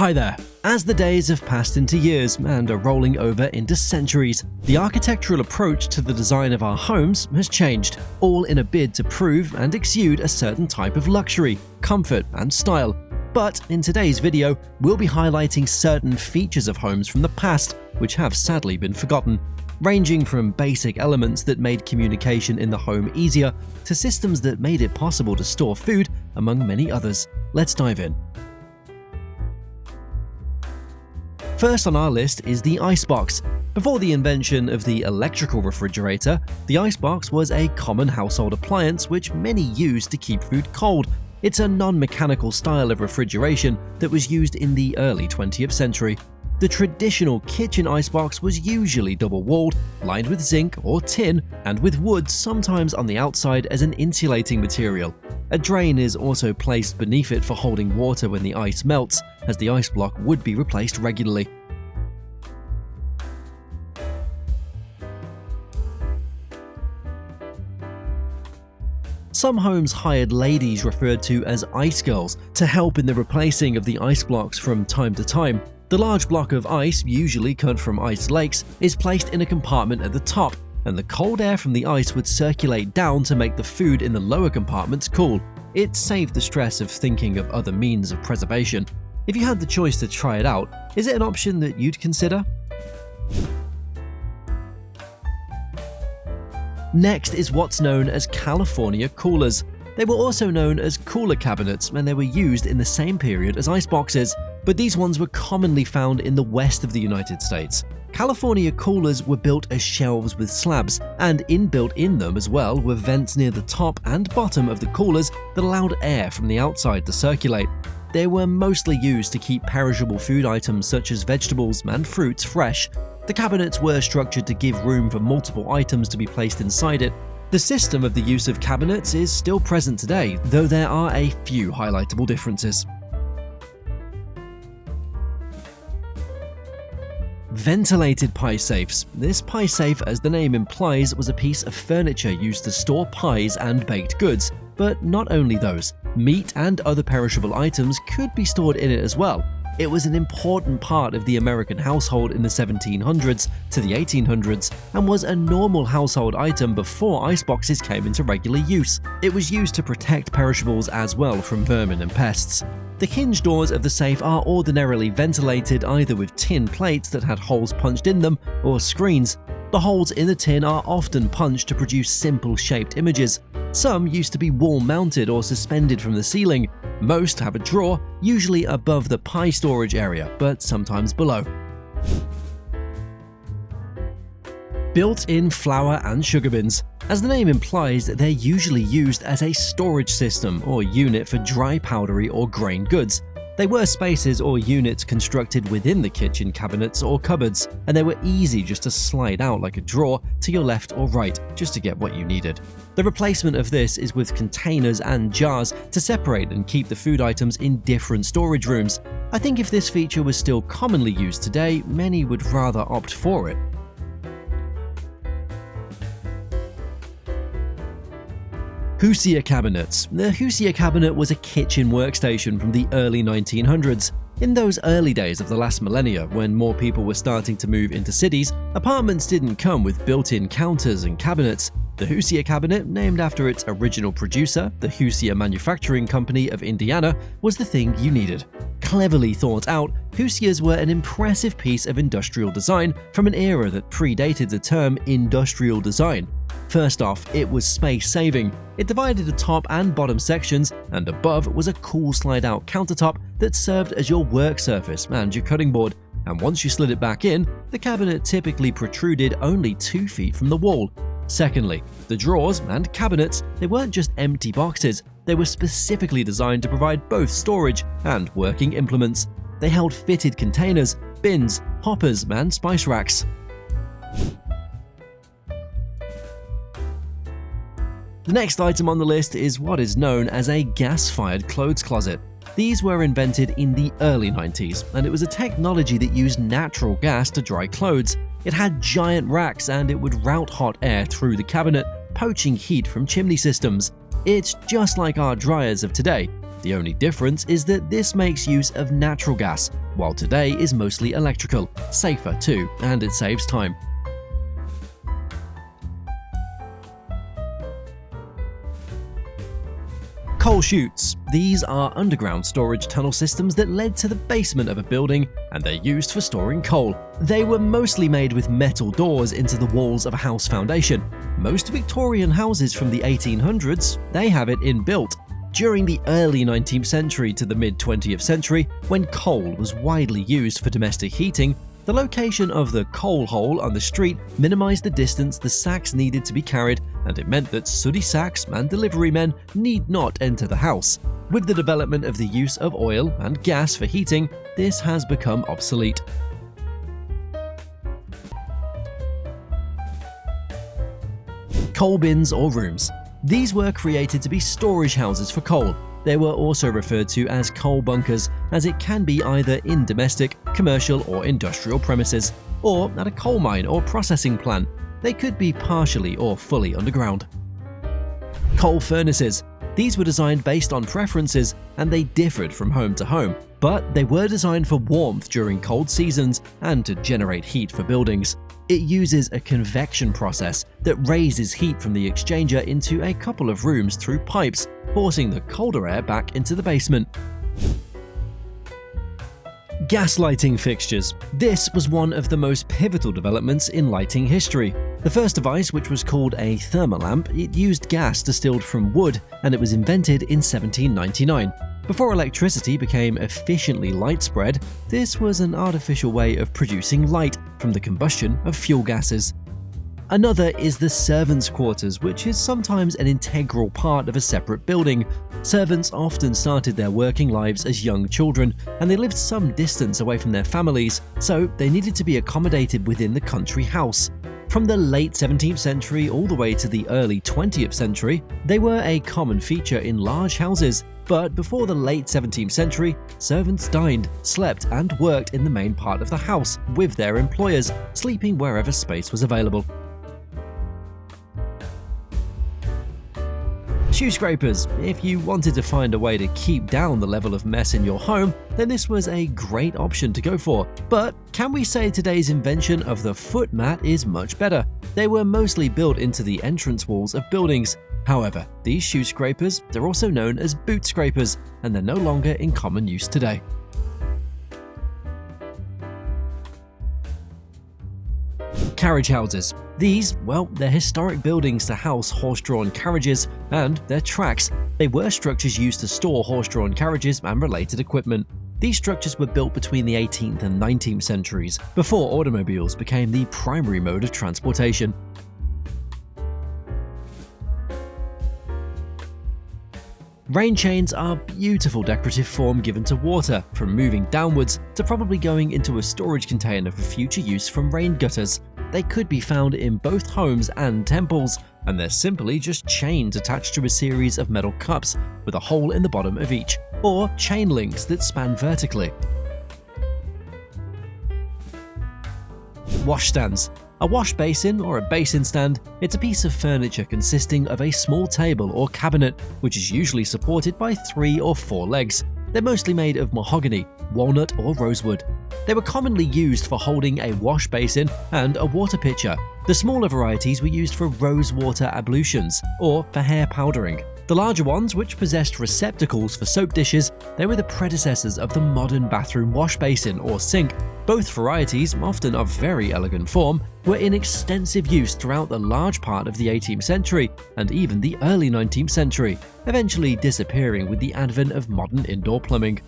Hi there. As the days have passed into years and are rolling over into centuries, the architectural approach to the design of our homes has changed, all in a bid to prove and exude a certain type of luxury, comfort, and style. But in today's video, we'll be highlighting certain features of homes from the past which have sadly been forgotten, ranging from basic elements that made communication in the home easier to systems that made it possible to store food, among many others. Let's dive in. First on our list is the icebox. Before the invention of the electrical refrigerator, the icebox was a common household appliance which many used to keep food cold. It's a non-mechanical style of refrigeration that was used in the early 20th century. The traditional kitchen icebox was usually double-walled, lined with zinc or tin, and with wood sometimes on the outside as an insulating material. A drain is also placed beneath it for holding water when the ice melts, as the ice block would be replaced regularly. Some homes hired ladies referred to as ice girls to help in the replacing of the ice blocks from time to time. The large block of ice, usually cut from ice lakes, is placed in a compartment at the top, and the cold air from the ice would circulate down to make the food in the lower compartments cool. It saved the stress of thinking of other means of preservation. If you had the choice to try it out, is it an option that you'd consider? Next is what's known as California coolers. They were also known as cooler cabinets, and they were used in the same period as iceboxes, but these ones were commonly found in the west of the United States. California coolers were built as shelves with slabs, and inbuilt in them as well were vents near the top and bottom of the coolers that allowed air from the outside to circulate. They were mostly used to keep perishable food items such as vegetables and fruits fresh. The cabinets were structured to give room for multiple items to be placed inside it. The system of the use of cabinets is still present today, though there are a few highlightable differences. Ventilated pie safes. This pie safe, as the name implies, was a piece of furniture used to store pies and baked goods. But not only those, meat and other perishable items could be stored in it as well. It was an important part of the American household in the 1700s to the 1800s and was a normal household item before iceboxes came into regular use. It was used to protect perishables as well from vermin and pests. The hinge doors of the safe are ordinarily ventilated either with tin plates that had holes punched in them or screens. The holes in the tin are often punched to produce simple shaped images. Some used to be wall-mounted or suspended from the ceiling. Most have a drawer, usually above the pie storage area, but sometimes below. Built-in flour and sugar bins. As the name implies, they're usually used as a storage system or unit for dry powdery or grain goods. They were spaces or units constructed within the kitchen cabinets or cupboards, and they were easy just to slide out like a drawer to your left or right just to get what you needed. The replacement of this is with containers and jars to separate and keep the food items in different storage rooms. I think if this feature was still commonly used today, many would rather opt for it. Hoosier cabinets. The Hoosier cabinet was a kitchen workstation from the early 1900s. In those early days of the last millennia, when more people were starting to move into cities, apartments didn't come with built-in counters and cabinets. The Hoosier cabinet, named after its original producer, the Hoosier Manufacturing Company of Indiana, was the thing you needed. Cleverly thought out, Hoosiers were an impressive piece of industrial design from an era that predated the term industrial design. First off, it was space-saving. It divided the top and bottom sections, and above was a cool slide-out countertop that served as your work surface and your cutting board. And once you slid it back in, the cabinet typically protruded only 2 feet from the wall. Secondly, the drawers and cabinets, they weren't just empty boxes. They were specifically designed to provide both storage and working implements. They held fitted containers, bins, hoppers, and spice racks. The next item on the list is what is known as a gas-fired clothes closet. These were invented in the early 90s, and it was a technology that used natural gas to dry clothes. It had giant racks, and it would route hot air through the cabinet, poaching heat from chimney systems. It's just like our dryers of today. The only difference is that this makes use of natural gas, while today is mostly electrical, safer too, and it saves time. Coal chutes. These are underground storage tunnel systems that led to the basement of a building, and they're used for storing coal. They were mostly made with metal doors into the walls of a house foundation. Most Victorian houses from the 1800s, they have it inbuilt. During the early 19th century to the mid-20th century, when coal was widely used for domestic heating, the location of the coal hole on the street minimized the distance the sacks needed to be carried, and it meant that sooty sacks and delivery men need not enter the house. With the development of the use of oil and gas for heating, this has become obsolete. Coal bins or rooms. These were created to be storage houses for coal. They were also referred to as coal bunkers, as it can be either in domestic, commercial or industrial premises, or at a coal mine or processing plant. They could be partially or fully underground. Coal furnaces. These were designed based on preferences, and they differed from home to home, but they were designed for warmth during cold seasons and to generate heat for buildings. It uses a convection process that raises heat from the exchanger into a couple of rooms through pipes, forcing the colder air back into the basement. Gas lighting fixtures. This was one of the most pivotal developments in lighting history. The first device, which was called a thermolamp, it used gas distilled from wood, and it was invented in 1799. Before electricity became efficiently light-spread, this was an artificial way of producing light from the combustion of fuel gases. Another is the servants' quarters, which is sometimes an integral part of a separate building. Servants often started their working lives as young children, and they lived some distance away from their families, so they needed to be accommodated within the country house. From the late 17th century all the way to the early 20th century, they were a common feature in large houses. But before the late 17th century, servants dined, slept, and worked in the main part of the house with their employers, sleeping wherever space was available. Shoe scrapers. If you wanted to find a way to keep down the level of mess in your home, then this was a great option to go for. But can we say today's invention of the foot mat is much better? They were mostly built into the entrance walls of buildings. However, these shoe scrapers, they're also known as boot scrapers, and they're no longer in common use today. Carriage houses. These, well, they're historic buildings to house horse-drawn carriages and their tracks. They were structures used to store horse-drawn carriages and related equipment. These structures were built between the 18th and 19th centuries, before automobiles became the primary mode of transportation. Rain chains are a beautiful decorative form given to water, from moving downwards to probably going into a storage container for future use from rain gutters. They could be found in both homes and temples, and they're simply just chains attached to a series of metal cups with a hole in the bottom of each, or chain links that span vertically. Washstands. A wash basin or a basin stand, it's a piece of furniture consisting of a small table or cabinet, which is usually supported by 3 or 4 legs. They're mostly made of mahogany, walnut or rosewood. They were commonly used for holding a wash basin and a water pitcher. The smaller varieties were used for rose water ablutions or for hair powdering. The larger ones, which possessed receptacles for soap dishes, they were the predecessors of the modern bathroom wash basin or sink. Both varieties, often of very elegant form, were in extensive use throughout the large part of the 18th century and even the early 19th century, eventually disappearing with the advent of modern indoor plumbing.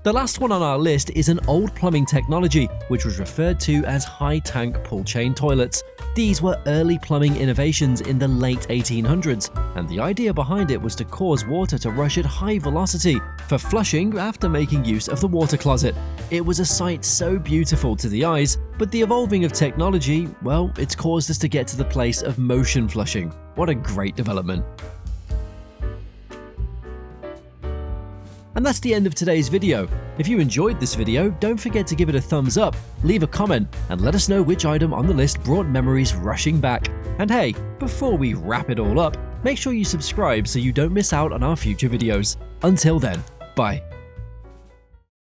The last one on our list is an old plumbing technology, which was referred to as high-tank pull-chain toilets. These were early plumbing innovations in the late 1800s, and the idea behind it was to cause water to rush at high velocity for flushing after making use of the water closet. It was a sight so beautiful to the eyes, but the evolving of technology, well, it's caused us to get to the place of motion flushing. What a great development. And that's the end of today's video. If you enjoyed this video, don't forget to give it a thumbs up, leave a comment, and let us know which item on the list brought memories rushing back. And hey, before we wrap it all up, make sure you subscribe so you don't miss out on our future videos. Until then, bye.